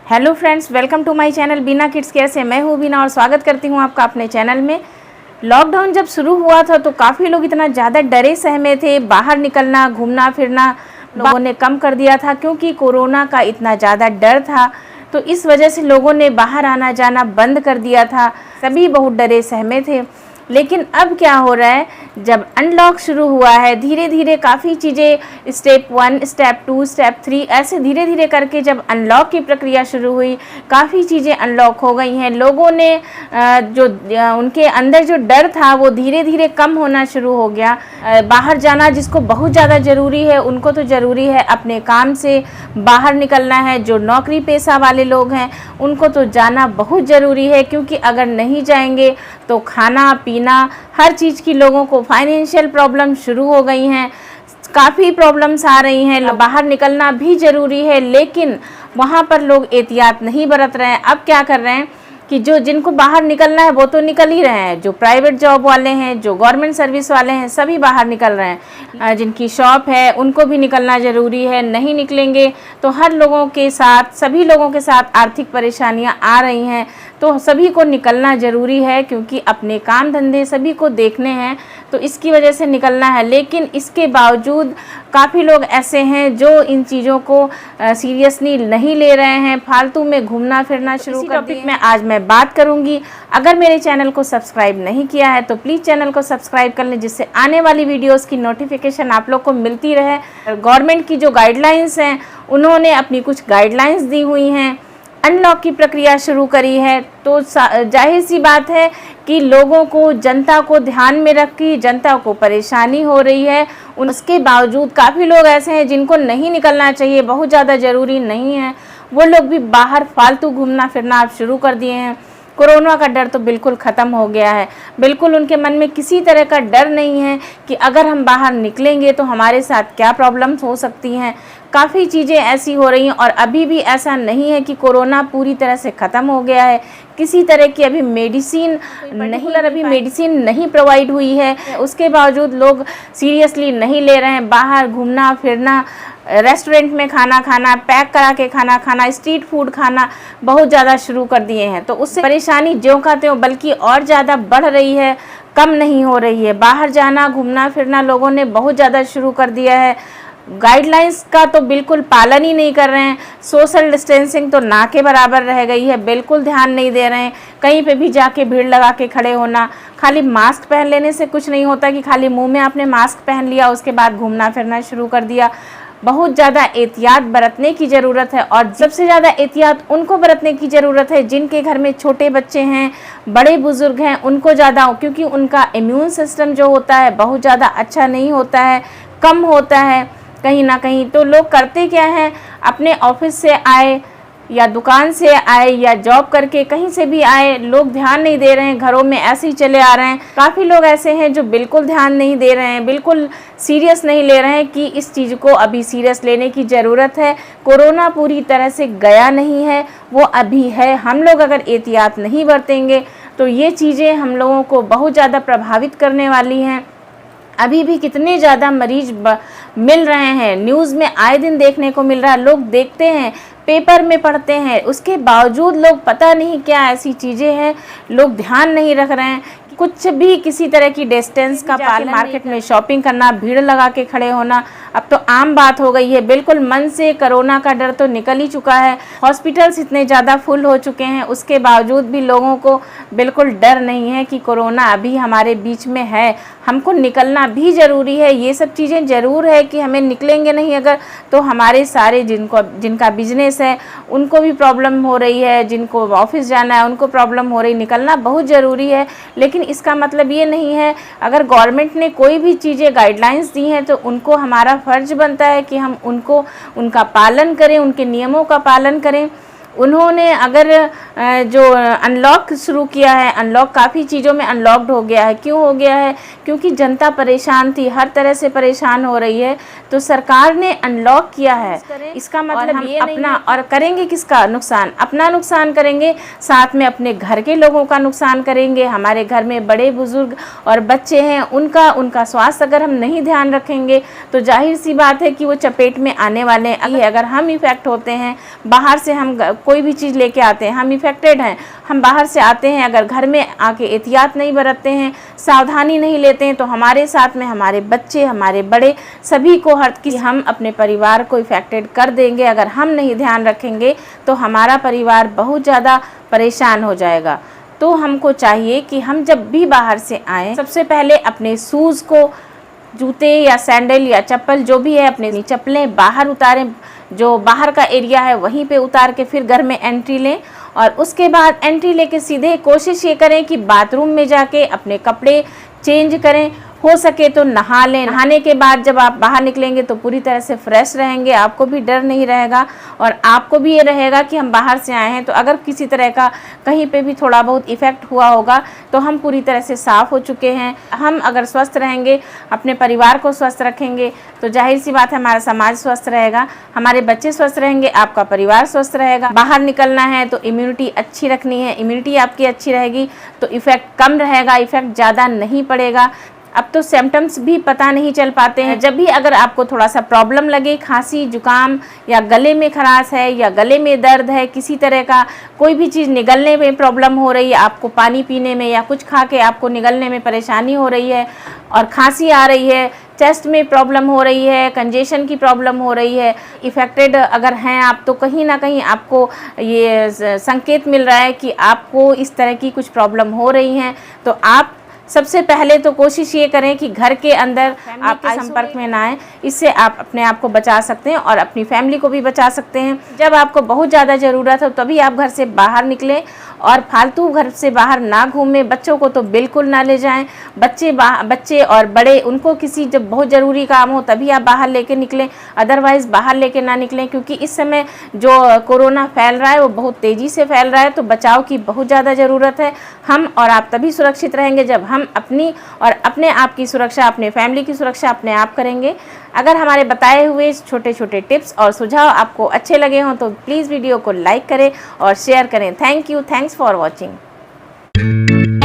Hello friends, welcome to my channel Beena kids care से। मैं हूँ बीना और स्वागत करती हूँ आपका अपने चैनल में। लॉकडाउन जब शुरू हुआ था तो काफ़ी लोग इतना ज़्यादा डरे सहमे थे। बाहर निकलना, घूमना फिरना लोगों ने कम कर दिया था क्योंकि कोरोना का इतना ज़्यादा डर था। तो इस वजह से लोगों ने बाहर आना जाना बंद कर दिया था। सभी बहुत डरे सहमे थे। लेकिन अब क्या हो रहा है, जब अनलॉक शुरू हुआ है, धीरे धीरे काफ़ी चीज़ें स्टेप 1, स्टेप 2, स्टेप 3 ऐसे धीरे धीरे करके जब अनलॉक की प्रक्रिया शुरू हुई, काफ़ी चीज़ें अनलॉक हो गई हैं। लोगों ने जो उनके अंदर जो डर था वो धीरे धीरे कम होना शुरू हो गया। बाहर जाना जिसको बहुत ज़्यादा ज़रूरी है, उनको तो ज़रूरी है, अपने काम से बाहर निकलना है। जो नौकरी पेशा वाले लोग हैं उनको तो जाना बहुत ज़रूरी है, क्योंकि अगर नहीं जाएंगे तो खाना पीना हर चीज़ की लोगों को फाइनेंशियल प्रॉब्लम शुरू हो गई हैं। काफ़ी प्रॉब्लम्स आ रही हैं। बाहर निकलना भी ज़रूरी है, लेकिन वहाँ पर लोग एहतियात नहीं बरत रहे हैं। अब क्या कर रहे हैं कि जिनको बाहर निकलना है वो तो निकल ही रहे हैं। जो प्राइवेट जॉब वाले हैं, जो गवर्नमेंट सर्विस वाले हैं, सभी बाहर निकल रहे हैं। जिनकी शॉप है उनको भी निकलना ज़रूरी है। नहीं निकलेंगे तो हर लोगों के साथ, सभी लोगों के साथ आर्थिक परेशानियां आ रही हैं। तो सभी को निकलना ज़रूरी है, क्योंकि अपने काम धंधे सभी को देखने हैं, तो इसकी वजह से निकलना है। लेकिन इसके बावजूद काफ़ी लोग ऐसे हैं जो इन चीज़ों को सीरियसली नहीं ले रहे हैं, फालतू में घूमना फिरना शुरू कर दिए। टॉपिक में आज मैं बात करूंगी। अगर मेरे चैनल को सब्सक्राइब नहीं किया है तो प्लीज़ चैनल को सब्सक्राइब कर लें, जिससे आने वाली वीडियोस की नोटिफिकेशन आप लोग को मिलती रहे। गवर्नमेंट की जो गाइडलाइंस हैं, उन्होंने अपनी कुछ गाइडलाइंस दी हुई हैं, अनलॉक की प्रक्रिया शुरू करी है। तो जाहिर सी बात है कि लोगों को, जनता को ध्यान में रख के, जनता को परेशानी हो रही है। उसके बावजूद काफ़ी लोग ऐसे हैं जिनको नहीं निकलना चाहिए, बहुत ज़्यादा ज़रूरी नहीं है, वो लोग भी बाहर फालतू घूमना फिरना आप शुरू कर दिए हैं। कोरोना का डर तो बिल्कुल ख़त्म हो गया है। बिल्कुल उनके मन में किसी तरह का डर नहीं है कि अगर हम बाहर निकलेंगे तो हमारे साथ क्या प्रॉब्लम्स हो सकती हैं। काफ़ी चीज़ें ऐसी हो रही हैं, और अभी भी ऐसा नहीं है कि कोरोना पूरी तरह से ख़त्म हो गया है। किसी तरह की अभी मेडिसिन नहीं प्रोवाइड हुई है। उसके बावजूद लोग सीरियसली नहीं ले रहे हैं। बाहर घूमना फिरना, रेस्टोरेंट में खाना खाना, पैक करा के खाना खाना, स्ट्रीट फूड खाना बहुत ज़्यादा शुरू कर दिए हैं। तो उससे परेशानी ज्यों का त्यों बल्कि और ज़्यादा बढ़ रही है, कम नहीं हो रही है। बाहर जाना, घूमना फिरना लोगों ने बहुत ज़्यादा शुरू कर दिया है। गाइडलाइंस का तो बिल्कुल पालन ही नहीं कर रहे हैं। सोशल डिस्टेंसिंग तो ना के बराबर रह गई है, बिल्कुल ध्यान नहीं दे रहे हैं। कहीं पे भी जाके भीड़ लगा के खड़े होना, खाली मास्क पहन लेने से कुछ नहीं होता कि खाली मुंह में आपने मास्क पहन लिया, उसके बाद घूमना फिरना शुरू कर दिया। बहुत ज़्यादा एहतियात बरतने की ज़रूरत है, और सबसे ज़्यादा एहतियात उनको बरतने की ज़रूरत है जिनके घर में छोटे बच्चे हैं, बड़े बुज़ुर्ग हैं, उनको ज़्यादा, क्योंकि उनका इम्यून सिस्टम जो होता है बहुत ज़्यादा अच्छा नहीं होता है, कम होता है कहीं ना कहीं। तो लोग करते क्या हैं, अपने ऑफिस से आए या दुकान से आए या जॉब करके कहीं से भी आए, लोग ध्यान नहीं दे रहे हैं, घरों में ऐसे ही चले आ रहे हैं। काफ़ी लोग ऐसे हैं जो बिल्कुल ध्यान नहीं दे रहे हैं, बिल्कुल सीरियस नहीं ले रहे हैं कि इस चीज़ को अभी सीरियस लेने की ज़रूरत है। कोरोना पूरी तरह से गया नहीं है, वो अभी है। हम लोग अगर एहतियात नहीं बरतेंगे तो ये चीज़ें हम लोगों को बहुत ज़्यादा प्रभावित करने वाली हैं। अभी भी कितने ज़्यादा मरीज मिल रहे हैं, न्यूज़ में आए दिन देखने को मिल रहा है। लोग देखते हैं, पेपर में पढ़ते हैं, उसके बावजूद लोग पता नहीं क्या ऐसी चीज़ें हैं, लोग ध्यान नहीं रख रहे हैं। कुछ भी किसी तरह की डिस्टेंस का पालन, मार्केट में शॉपिंग करना, भीड़ लगा के खड़े होना अब तो आम बात हो गई है। बिल्कुल मन से कोरोना का डर तो निकल ही चुका है। हॉस्पिटल्स इतने ज़्यादा फुल हो चुके हैं, उसके बावजूद भी लोगों को बिल्कुल डर नहीं है कि कोरोना अभी हमारे बीच में है। हमको निकलना भी ज़रूरी है। ये सब चीज़ें ज़रूर है कि हमें निकलेंगे नहीं अगर, तो हमारे सारे जिनका बिजनेस है उनको भी प्रॉब्लम हो रही है, जिनको ऑफिस जाना है उनको प्रॉब्लम हो रही। निकलना बहुत ज़रूरी है, लेकिन इसका मतलब ये नहीं है, अगर गवर्नमेंट ने कोई भी चीज़ें गाइडलाइंस दी हैं तो उनको, हमारा फ़र्ज बनता है कि हम उनका पालन करें, उनके नियमों का पालन करें। उन्होंने अगर जो अनलॉक शुरू किया है, अनलॉक काफ़ी चीज़ों में अनलॉक्ड हो गया है। क्यों हो गया है? क्योंकि जनता परेशान थी, हर तरह से परेशान हो रही है, तो सरकार ने अनलॉक किया है। इसका मतलब ये अपना, और करेंगे किसका नुकसान? अपना नुकसान करेंगे, साथ में अपने घर के लोगों का नुकसान करेंगे। हमारे घर में बड़े बुजुर्ग और बच्चे हैं, उनका स्वास्थ्य अगर हम नहीं ध्यान रखेंगे तो जाहिर सी बात है कि वो चपेट में आने वाले हैं। अगर हम इफेक्ट होते हैं, बाहर से हम कोई भी चीज़ लेके आते हैं, हम इफ़ेक्टेड हैं, हम बाहर से आते हैं, अगर घर में आके एहतियात नहीं बरतते हैं, सावधानी नहीं लेते हैं, तो हमारे साथ में हमारे बच्चे, हमारे बड़े, सभी को हम अपने परिवार को इफ़ेक्टेड कर देंगे। अगर हम नहीं ध्यान रखेंगे तो हमारा परिवार बहुत ज़्यादा परेशान हो जाएगा। तो हमको चाहिए कि हम जब भी बाहर से आएँ, सबसे पहले अपने शूज़ को, जूते या सैंडल या चप्पल जो भी है, अपनी चप्पलें बाहर उतारें, जो बाहर का एरिया है वहीं पे उतार के फिर घर में एंट्री लें। और उसके बाद एंट्री लेके सीधे कोशिश ये करें कि बाथरूम में जाके अपने कपड़े चेंज करें, हो सके तो नहा लें। नहाने के बाद जब आप बाहर निकलेंगे तो पूरी तरह से फ्रेश रहेंगे, आपको भी डर नहीं रहेगा और आपको भी ये रहेगा कि हम बाहर से आए हैं, तो अगर किसी तरह का कहीं पे भी थोड़ा बहुत इफ़ेक्ट हुआ होगा तो हम पूरी तरह से साफ़ हो चुके हैं। हम अगर स्वस्थ रहेंगे, अपने परिवार को स्वस्थ रखेंगे, तो जाहिर सी बात है हमारा समाज स्वस्थ रहेगा, हमारे बच्चे स्वस्थ रहेंगे, आपका परिवार स्वस्थ रहेगा। बाहर निकलना है तो इम्यूनिटी अच्छी रखनी है, इम्यूनिटी आपकी अच्छी रहेगी तो इफ़ेक्ट कम रहेगा, इफ़ेक्ट ज़्यादा नहीं पड़ेगा। अब तो सिम्टम्स भी पता नहीं चल पाते हैं। जब भी अगर आपको थोड़ा सा प्रॉब्लम लगे, खांसी, जुकाम या गले में खराश है या गले में दर्द है, किसी तरह का कोई भी चीज़ निगलने में प्रॉब्लम हो रही है, आपको पानी पीने में या कुछ खा के आपको निगलने में परेशानी हो रही है और खांसी आ रही है, चेस्ट में प्रॉब्लम हो रही है, कंजेशन की प्रॉब्लम हो रही है, इफ़ेक्टेड अगर हैं आप, तो कहीं ना कहीं आपको ये संकेत मिल रहा है कि आपको इस तरह की कुछ प्रॉब्लम हो रही हैं, तो आप सबसे पहले तो कोशिश ये करें कि घर के अंदर आपके संपर्क में ना आए। इससे आप अपने आप को बचा सकते हैं और अपनी फैमिली को भी बचा सकते हैं। जब आपको बहुत ज़्यादा ज़रूरत हो तभी आप घर से बाहर निकलें और फालतू घर से बाहर ना घूमें। बच्चों को तो बिल्कुल ना ले जाएं। बच्चे और बड़े, उनको किसी जब बहुत ज़रूरी काम हो तभी आप बाहर लेके निकलें, अदरवाइज़ बाहर लेके ना निकलें, क्योंकि इस समय जो कोरोना फैल रहा है वो बहुत तेज़ी से फैल रहा है, तो बचाव की बहुत ज़्यादा ज़रूरत है। हम और आप तभी सुरक्षित रहेंगे जब हम अपनी और अपने आप की सुरक्षा, अपने फैमिली की सुरक्षा अपने आप करेंगे। अगर हमारे बताए हुए छोटे छोटे टिप्स और सुझाव आपको अच्छे लगे हों तो प्लीज़ वीडियो को लाइक करें और शेयर करें। Thank you, thanks for watching.